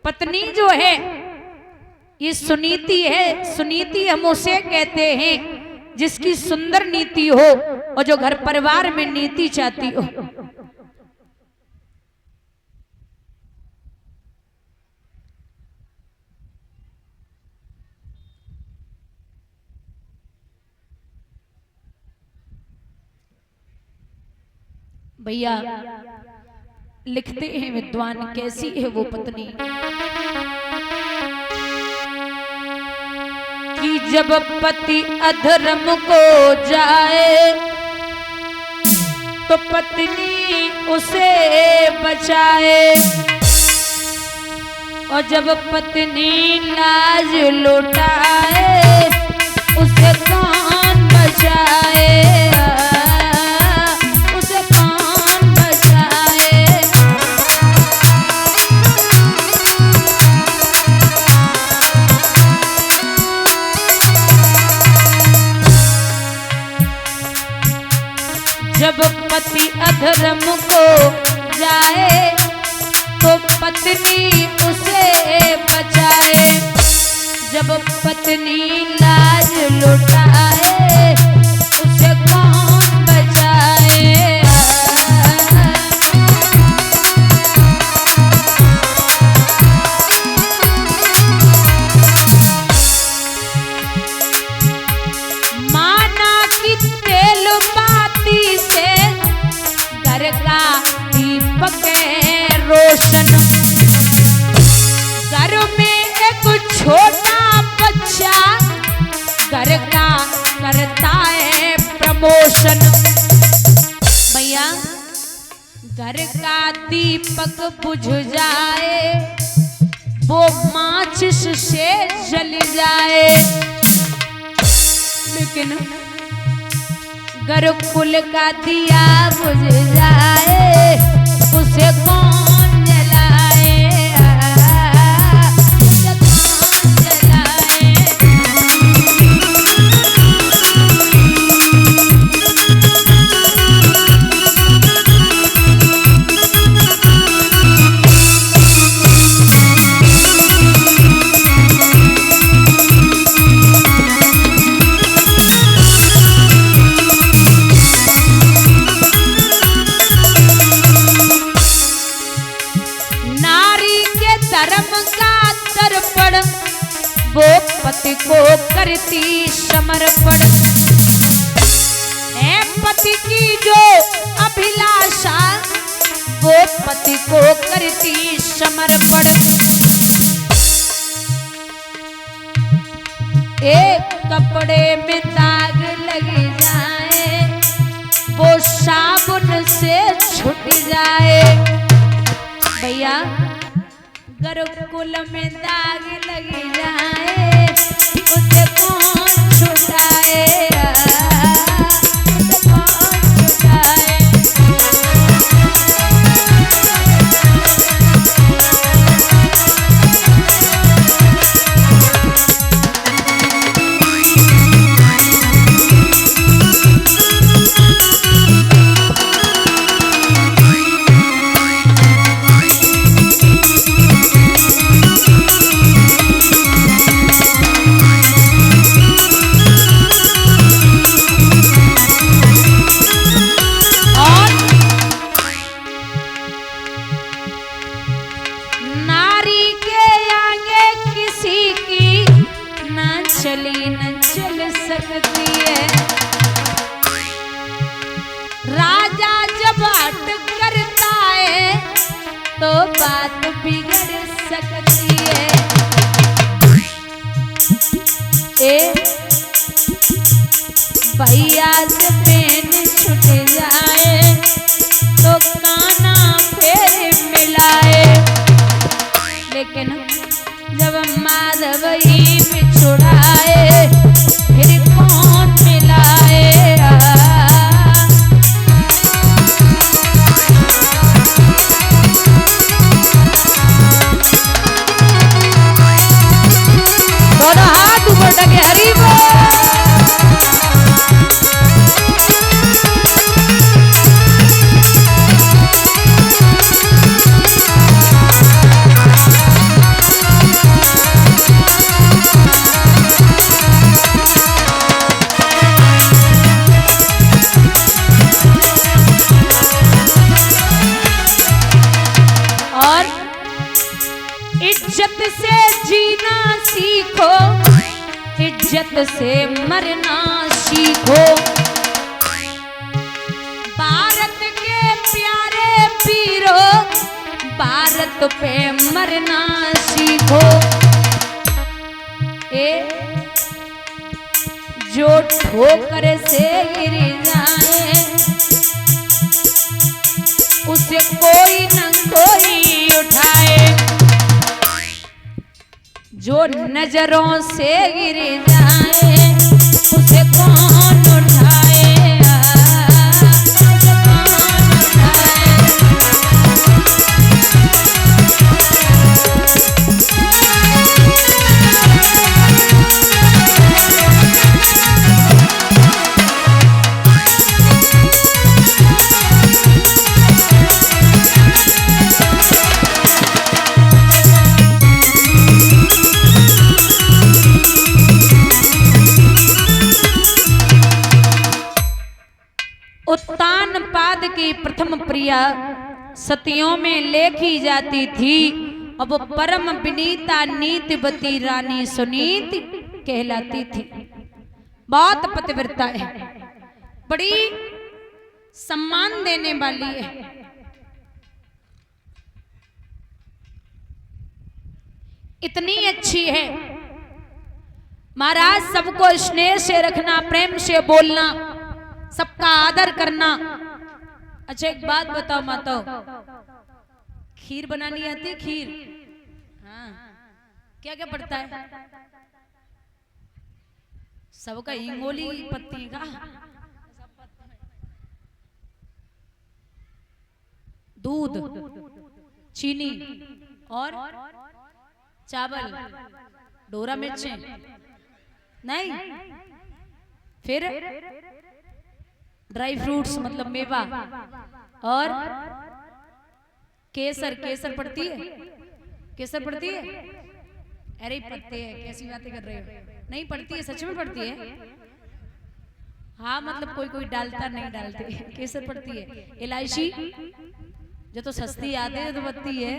पत्नी जो है ये सुनीति है। सुनीति हम उसे कहते हैं जिसकी सुंदर नीति हो और जो घर परिवार में नीति चाहती हो। भैया लिखते हैं विद्वान, कैसी है वो पत्नी कि जब पति अधर्म को जाए तो पत्नी उसे बचाए, और जब पत्नी लाज लौटाए उसे कौन बचाए। जब पति अधर्म को जाए तो पत्नी उसे बचाए, जब पत्नी लाज लुटाए उसे कौन बचाए। माना कि तेल बाती से घर का दीपक रोशन, घर में एक छोटा बच्चा घर का करता है प्रमोशन। भैया घर का दीपक बुझ जाए वो माचिस से जल जाए, लेकिन गुरुकुल का दिया बुझ जाए उसे कौन जलाए। उसे कौन जलाए। वो पति को करती समर्पण है, पति की जो अभिलाषा वो पति को करती समर्पण। एक कपड़े में दाग लग जाए वो साबुन से छूट जाए। भैया गुरुकुल में दाग लग जाए उसे कौन छुड़ाए। उसे कौन छुड़ाए। राजा जब हट करता है तो बात बिगड़ सकती है। भैया से पेन छूट जाए तो काना फिर मिलाए, लेकिन जब माधवई बिछुड़ाए फिर कौन मिलाए। दोनों हाथ ऊपर ढके हरि बोल। इज्जत से जीना सीखो, इज्जत से मरना सीखो। भारत के प्यारे वीरों, भारत पे मरना सीखो। जो ठोकर से गिर जाए उसे कोई न कोई उठाए, जो नजरों से गिर जाए उसे कौन उठाए, उसे कौन उठाए। उत्तान पाद की प्रथम प्रिया सतियों में लेखी जाती थी। अब परम विनीता नीतिवती रानी सुनीति कहलाती थी। बहुत पतिव्रता है, बड़ी सम्मान देने वाली है। इतनी अच्छी है महाराज, सबको स्नेह से रखना, प्रेम से बोलना, सबका आदर करना। अच्छा एक बात बताओ माताओ, खीर बनानी आती है? खीर, हाँ, क्या क्या पड़ता है? सबका हिंगोली पत्ती का, दूध, चीनी और चावल, डोरा मिर्चें नहीं, फिर ड्राई फ्रूट्स मतलब मेवा और केसर। केसर पड़ती है? केसर पड़ती है? अरे पड़ते हैं, कैसी बातें कर रहे हो? नहीं पड़ती है, सच में पड़ती है। हाँ मतलब कोई कोई डालता, नहीं डालते। केसर पड़ती है। इलायची जो तो सस्ती आती है तो पड़ती है।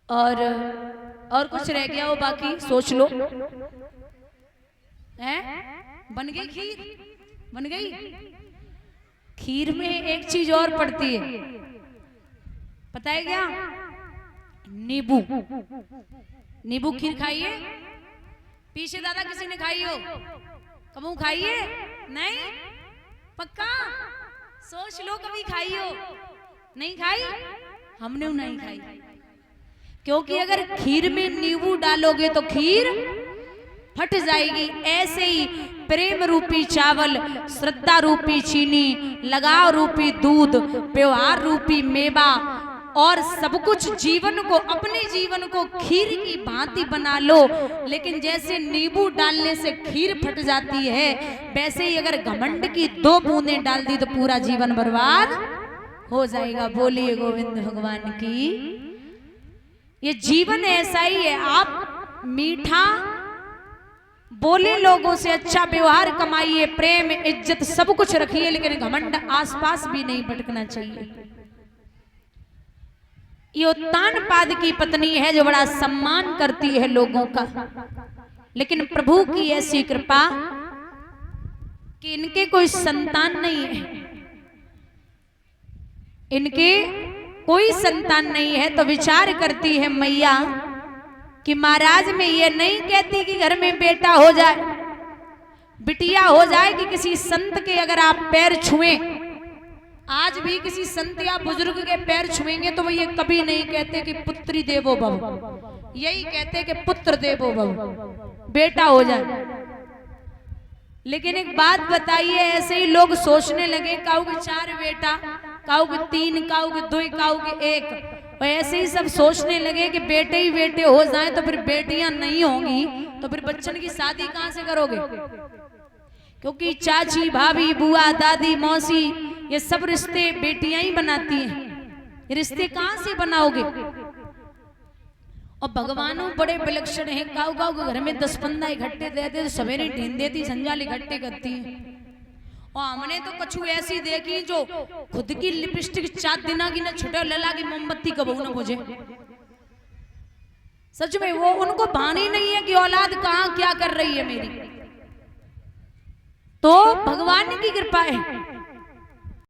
और कुछ रह गया हो बाकी, सोच लो। हैं? बन गई खीर? बन गई? खीर में एक चीज और पड़ती है, पता है क्या? नींबू। नींबू खीर खाइए? पीछे दादा किसी ने खाई हो? कबू खाइए? नहीं? पक्का? सोच लो कभी खाई हो? नहीं खाई? हमने नहीं खाई, क्योंकि अगर खीर में नींबू डालोगे तो खीर फट जाएगी। ऐसे ही प्रेम रूपी चावल, श्रद्धा रूपी चीनी, लगाव रूपी दूध, व्यवहार रूपी मेवा और सब कुछ जीवन को, अपने जीवन को खीर की भांति बना लो। लेकिन जैसे नींबू डालने से खीर फट जाती है, वैसे ही अगर घमंड की 2 बूंदें डाल दी तो पूरा जीवन बर्बाद हो जाएगा। बोलिए गोविंद भगवान की। ये जीवन ऐसा ही है, आप मीठा बोले, लोगों से अच्छा व्यवहार कमाइए, प्रेम इज्जत सब कुछ रखिए, लेकिन घमंड आसपास भी नहीं भटकना चाहिए। ये उत्तान पाद की पत्नी है जो बड़ा सम्मान करती है लोगों का, लेकिन प्रभु की ऐसी कृपा कि इनके कोई संतान नहीं है, इनके कोई संतान नहीं है। तो विचार करती है मैया कि महाराज मैं ये नहीं कहती कि घर में बेटा हो जाए, बिटिया हो जाए, कि किसी संत के अगर आप पैर छुएं, आज भी किसी संत या बुजुर्ग के पैर छुएंगे तो वो ये कभी नहीं कहते कि पुत्री देवो भव, यही कहते कि पुत्र देवो भव, बेटा हो जाए। लेकिन एक बात बताइए, ऐसे ही लोग सोचने लगे, काऊ के 4 बेटा, काऊ के 3, काऊ के 2, काऊ के 1, और ऐसे ही सब सोचने लगे कि बेटे ही बेटे हो जाए तो फिर बेटियां नहीं होंगी तो फिर बच्चन की शादी कहां से करोगे? क्योंकि चाची, भाभी, बुआ, दादी, मौसी, ये सब रिश्ते बेटियां ही बनाती हैं, ये रिश्ते कहां से बनाओगे? और भगवानों बड़े विलक्षण हैं, काऊ के घर में 10-15 इकट्ठे देते तो सवेरे ढींद देती, संजाल इकट्ठे करती है। और हमने तो कछु ऐसी देखी जो खुद की लिपस्टिक 4 दिना की न छुटे लला की मोमबत्ती कबू न बुझे। सच में वो उनको भान ही नहीं है कि औलाद कहाँ क्या कर रही है मेरी। तो भगवान की कृपा है